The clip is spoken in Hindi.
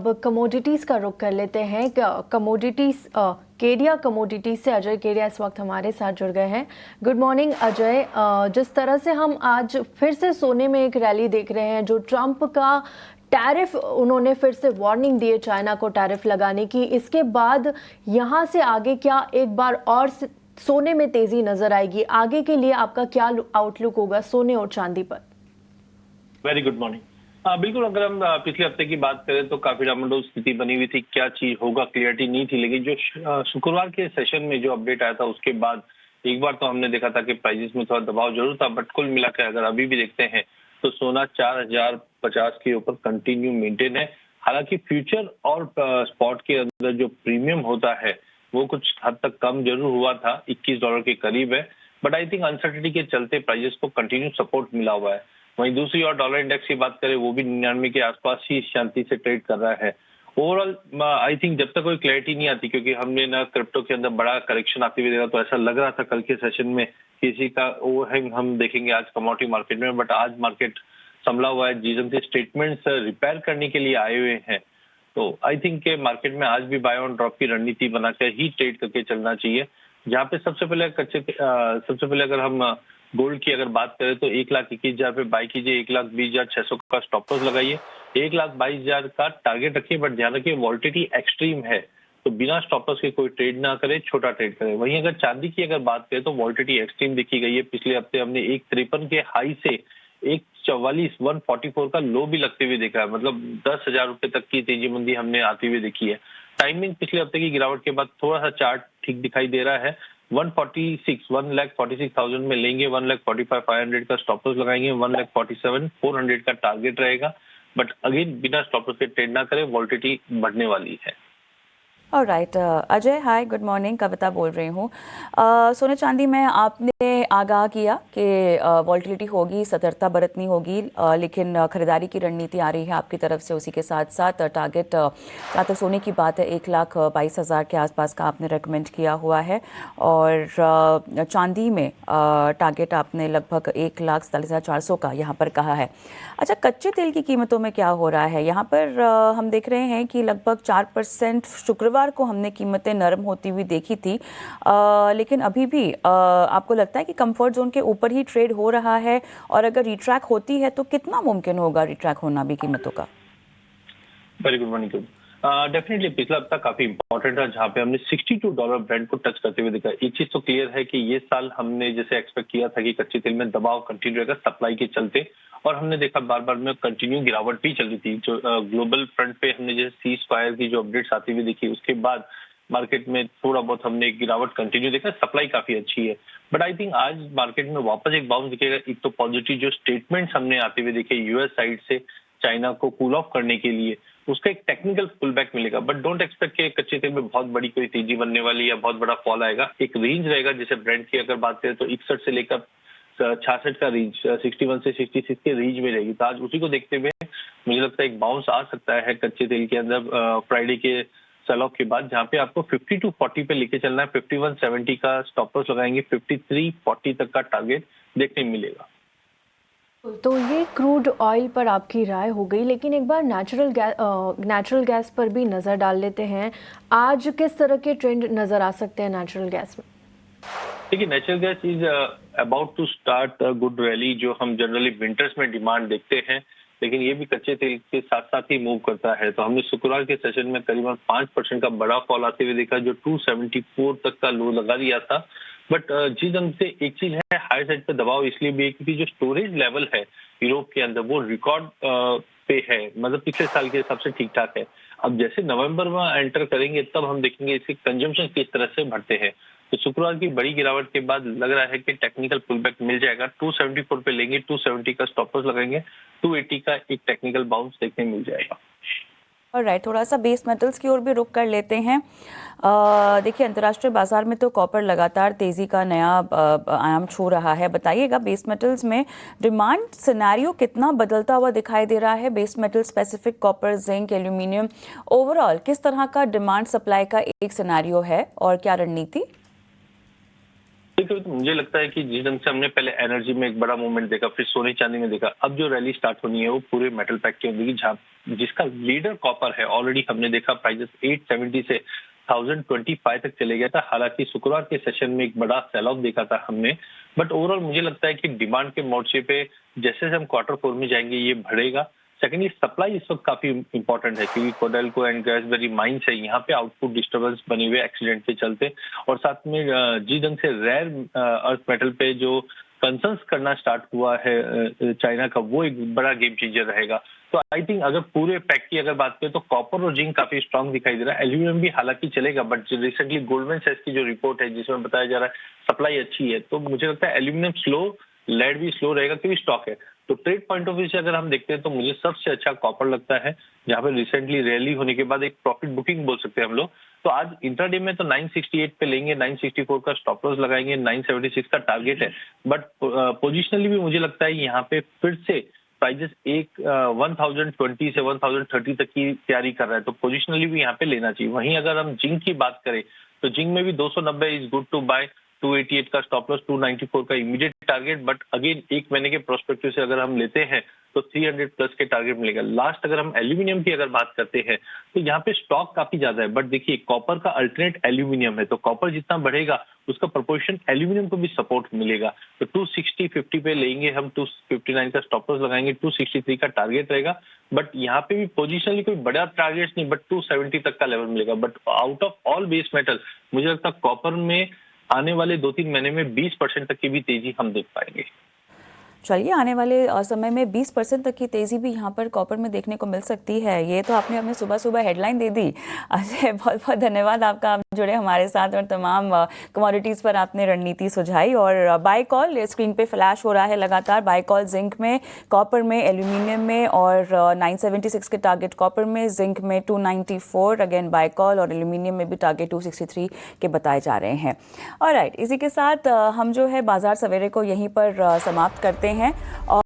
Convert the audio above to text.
अब कमोडिटीज़ का रुख कर लेते हैं। कमोडिटीज़ केडिया कमोडिटीज़ से अजय केडिया इस वक्त हमारे साथ जुड़ गए हैं। Good morning Ajay. जिस तरह से हम आज फिर से सोने में एक रैली देख रहे हैं, जो ट्रंप का टैरिफ, उन्होंने फिर से वार्निंग दी है चाइना को टैरिफ लगाने की, इसके बाद यहाँ से आगे क्या एक बार और सोने में तेजी नजर आएगी? आगे के लिए आपका क्या आउटलुक होगा सोने और चांदी पर? Very good morning. हाँ बिल्कुल, अगर हम पिछले हफ्ते की बात करें तो काफी डामाडोल स्थिति बनी हुई थी, क्या चीज होगा क्लियरिटी नहीं थी। लेकिन जो शुक्रवार के सेशन में जो अपडेट आया था उसके बाद एक बार तो हमने देखा था कि प्राइसेस में थोड़ा दबाव जरूर था, बट कुल मिलाकर अगर अभी भी देखते हैं तो सोना 4050 के ऊपर कंटिन्यू मेंटेन है। हालांकि फ्यूचर और स्पॉट के अंदर जो प्रीमियम होता है वो कुछ हद तक कम जरूर हुआ था, $21 के करीब है, बट आई थिंक अनसर्टिनिटी के चलते प्राइसेस को कंटिन्यू सपोर्ट मिला हुआ है। वहीं दूसरी ओर डॉलर इंडेक्स की बात करें, वो भी 99 के आसपास ही शांति से ट्रेड कर रहा है। ओवरऑल आई थिंक जब तक कोई क्लैरिटी नहीं आती, क्योंकि हमने ना क्रिप्टो के अंदर बड़ा करेक्शन आते हुए देखा, तो ऐसा लग रहा था कल के सेशन में किसी का ओवरहैंग हम देखेंगे आज कमोडिटी मार्केट में, बट आज मार्केट संभला हुआ है। जीजन के स्टेटमेंट्स रिपेयर करने के लिए आए हुए हैं, तो आई थिंक के मार्केट में आज भी बाय ऑन ड्रॉप की रणनीति बनाकर ही ट्रेड करके चलना चाहिए। जहाँ पे सबसे पहले अगर हम गोल्ड की अगर बात करें तो 1,21,000 पे बाई कीजिए, 1,20,600 का स्टॉप लॉस लगाइए, 1,22,000 का टारगेट रखिए, बट ध्यान रखिए वॉल्टिलिटी एक्सट्रीम है, तो बिना स्टॉप लॉस के कोई ट्रेड ना करे, छोटा ट्रेड करे। वहीं अगर चांदी की अगर बात करें तो वॉल्टिलिटी एक्सट्रीम देखी गई है। पिछले हफ्ते हमने 1,53 के हाई से 1,44,144 का लो भी लगते हुए देखा है, मतलब 10,000 रुपए तक की तेजी मंदी हमने आती हुई देखी है। टाइमिंग पिछले हफ्ते की गिरावट के बाद थोड़ा सा चार्ट ठीक दिखाई दे रहा है। 1,46,000 में लेंगे, 1,45,500 का स्टॉप लॉस लगाएंगे, 1,47,400 का टारगेट रहेगा, बट अगेन बिना स्टॉप लॉस के ट्रेड ना करें, वॉल्टिलिटी बढ़ने वाली है। ऑलराइट अजय, हाय, गुड मॉर्निंग, कविता बोल रही हूँ। सोने चांदी में आपने आगाह किया कि वॉल्टिलिटी होगी, सतर्कता बरतनी होगी, लेकिन खरीदारी की रणनीति आ रही है आपकी तरफ से। उसी के साथ साथ टारगेट, जहाँ तक सोने की बात है, 1,22,000 के आसपास का आपने रेकमेंड किया हुआ है, और चांदी में टारगेट आपने लगभग 1,47,400 का यहाँ पर कहा है। अच्छा, कच्चे तेल की कीमतों में क्या हो रहा है यहाँ पर? हम देख रहे हैं कि लगभग 4% शुक्रवार को हमने कीमतें नरम होती हुई देखी थी, लेकिन अभी भी आपको लगता है कि कंफर्ट जोन के ऊपर ही ट्रेड हो रहा है? और अगर रिट्रैक होती है तो कितना मुमकिन होगा रिट्रैक होना भी कीमतों का? Very good morning. डेफिनेटली पिछला हफ्ता काफी इंपॉर्टेंट है, जहाँ पे हमने $62 ब्रेंट को टच करते हुए देखा। एक चीज तो क्लियर है कि ये साल हमने जैसे एक्सपेक्ट किया था कि कच्चे तेल में दबाव कंटिन्यू रहेगा सप्लाई के चलते, और हमने देखा बार बार में कंटिन्यू गिरावट भी चल रही थी। जो ग्लोबल फ्रंट पे हमने जैसे सीज फायर की जो अपडेट्स आती हुई देखी, उसके बाद मार्केट में थोड़ा बहुत हमने गिरावट कंटिन्यू देखा, सप्लाई काफी अच्छी है। बट आई थिंक आज मार्केट में वापस एक बाउंस दिखेगा। एक तो पॉजिटिव जो स्टेटमेंट्स हमने आते हुए देखे यूएस साइड से चाइना को कूल ऑफ करने के लिए, उसका एक टेक्निकल पुल बैक मिलेगा, बट डोंट एक्सपेक्ट कि कच्चे तेल में बहुत बड़ी कोई तेजी बनने वाली या बहुत बड़ा फॉल आएगा। एक रेंज रहेगा, जैसे ब्रेंट की अगर बात करें तो 61 से लेकर 66 का रेंज, 61 से 66 के रेंज में रहेगी। तो आज उसी को देखते हुए मुझे लगता है एक बाउंस आ सकता है कच्चे तेल के अंदर फ्राइडे के सेल ऑफ के बाद, जहाँ पे आपको 52.40 पे लेके चलना है। 51.70 का स्टॉप लॉस लगाएंगे, 53.40 तक का टारगेट देखने मिलेगा। तो ये क्रूड ऑयल पर आपकी राय हो गई, लेकिन एक बार नेचुरल गैस पर भी नज़र डाल लेते हैं। आज किस तरह के ट्रेंड नज़र आ सकते हैं नेचुरल गैस में? देखिए, natural gas is about to start good rally, जो हम जनरली विंटर्स में डिमांड देखते हैं, लेकिन ये भी कच्चे तेल के साथ साथ ही मूव करता है। तो हमने शुक्रवार के सेशन में करीबन 5% का बड़ा फॉल आते हुए देखा, जो 274 तक का लो लगा दिया था। बट जिस ढंग से एक चीज है, हाई साइड पे दबाव इसलिए भी है क्योंकि जो स्टोरेज लेवल है यूरोप के अंदर वो रिकॉर्ड पे है, मतलब पिछले साल के हिसाब से ठीक ठाक है। अब जैसे नवंबर में एंटर करेंगे तब हम देखेंगे इसके कंजम्पशन किस तरह से बढ़ते हैं। तो शुक्रवार की बड़ी गिरावट के बाद लग रहा है कि टेक्निकल पुलबैक मिल जाएगा। 274 पे लेंगे, 270 का स्टॉप लॉस लगाएंगे, 280 का एक टेक्निकल बाउंस देखने मिल जाएगा। ऑलराइट, थोड़ा सा बेस मेटल्स की ओर भी रुक कर लेते हैं। देखिए, अंतर्राष्ट्रीय बाजार में तो कॉपर लगातार तेजी का नया आयाम छू रहा है। बताइएगा, बेस मेटल्स में डिमांड सिनेरियो कितना बदलता हुआ दिखाई दे रहा है? Base metal specific, copper, zinc, aluminium, overall किस तरह का डिमांड सप्लाई का एक सिनेरियो है और क्या रणनीति? देखिए, तो मुझे लगता है कि जिस ढंग से हमने पहले एनर्जी में एक बड़ा मूवमेंट देखा, फिर सोने चांदी में देखा, अब जो रैली स्टार्ट होनी है वो पूरे मेटल पैक की होगी, जहां जिसका लीडर कॉपर है। ऑलरेडी हमने देखा प्राइसेस 870 से 1025 तक चले गया था। हालांकि शुक्रवार के सेशन में एक बड़ा सेल ऑफ देखा था हमने, बट ओवरऑल मुझे लगता है कि डिमांड के मोर्चे पे जैसे हम Q4 में जाएंगे ये बढ़ेगा। सेकेंडली सप्लाई इस वक्त काफी इंपॉर्टेंट है, क्योंकि कोडेल्को एंड गैसबेरी माइंस है, यहाँ पे आउटपुट डिस्टर्बेंस बने हुए एक्सीडेंट के चलते, और साथ में जिस ढंग से रेयर अर्थ मेटल पे जो कंसर्न्स करना स्टार्ट हुआ है चाइना का, वो एक बड़ा गेम चेंजर रहेगा। तो आई थिंक अगर पूरे पैक की अगर बात करें तो कॉपर और जिंक काफी स्ट्रांग दिखाई दे रहा है। एल्यूमिनियम भी हालांकि चलेगा, बट रिसेंटली गोल्डमैन सैक्स की जो रिपोर्ट है जिसमें बताया जा रहा है सप्लाई अच्छी है, तो मुझे लगता है एल्यूमिनियम स्लो, लेड भी स्लो रहेगा क्योंकि स्टॉक है। तो ट्रेड पॉइंट ऑफ व्यू से अगर हम देखते हैं तो मुझे सबसे अच्छा कॉपर लगता है, जहां पर रिसेंटली रैली होने के बाद एक प्रॉफिट बुकिंग बोल सकते हैं हम लोग। तो आज इंट्राडे में तो 968 पे लेंगे, 964 का स्टॉप लॉस लगाएंगे, 976 का टारगेट है। बट पोजिशनली भी मुझे लगता है यहाँ पे फिर से प्राइजेस एक 1020 से 1030 तक की तैयारी कर रहा है, तो पोजिशनली भी यहाँ पे लेना चाहिए। वहीं अगर हम जिंक की बात करें तो जिंक में भी 290 इज गुड टू बाय, 288 का स्टॉप लॉस, 294 का इमीडिएट टारगेट। बट अगेन एक महीने के प्रोस्पेक्टिव से अगर हम लेते हैं तो 300 प्लस के टारगेट मिलेगा। लास्ट अगर हम एल्यूमिनियम की अगर बात करते हैं तो यहाँ पे स्टॉक काफी ज्यादा है, बट देखिए कॉपर का अल्टरनेट एल्यूमिनियम है, तो कॉपर जितना बढ़ेगा उसका प्रोपोर्शन एल्यूमिनियम को भी सपोर्ट मिलेगा। तो 260-50 पे लेंगे हम, 259 का स्टॉप लॉस लगाएंगे, 263 का टारगेट रहेगा। बट यहाँ पे भी पोजिशनली कोई बड़ा टारगेट नहीं, बट 270 तक का लेवल मिलेगा। But out of all base metal मुझे लगता है कॉपर में आने वाले 2-3 महीने में 20% तक की भी तेजी हम देख पाएंगे। चलिए, आने वाले समय में 20% तक की तेज़ी भी यहाँ पर कॉपर में देखने को मिल सकती है। ये तो आपने हमें सुबह सुबह हेडलाइन दे दी। अजय, बहुत बहुत धन्यवाद आपका, आप जुड़े हमारे साथ और तमाम कमोडिटीज़ पर आपने रणनीति सुझाई। और बाय कॉल स्क्रीन पे फ्लैश हो रहा है लगातार, बाय कॉल जिंक में, कॉपर में, एल्यूमिनियम में, और 976 के टारगेट कॉपर में, जिंक में 294 अगेन बाय कॉल, और एल्यूमिनियम में भी टारगेट 263 के बताए जा रहे हैं। ऑलराइट, इसी के साथ हम जो है बाजार सवेरे को यहीं पर समाप्त करते हैं। और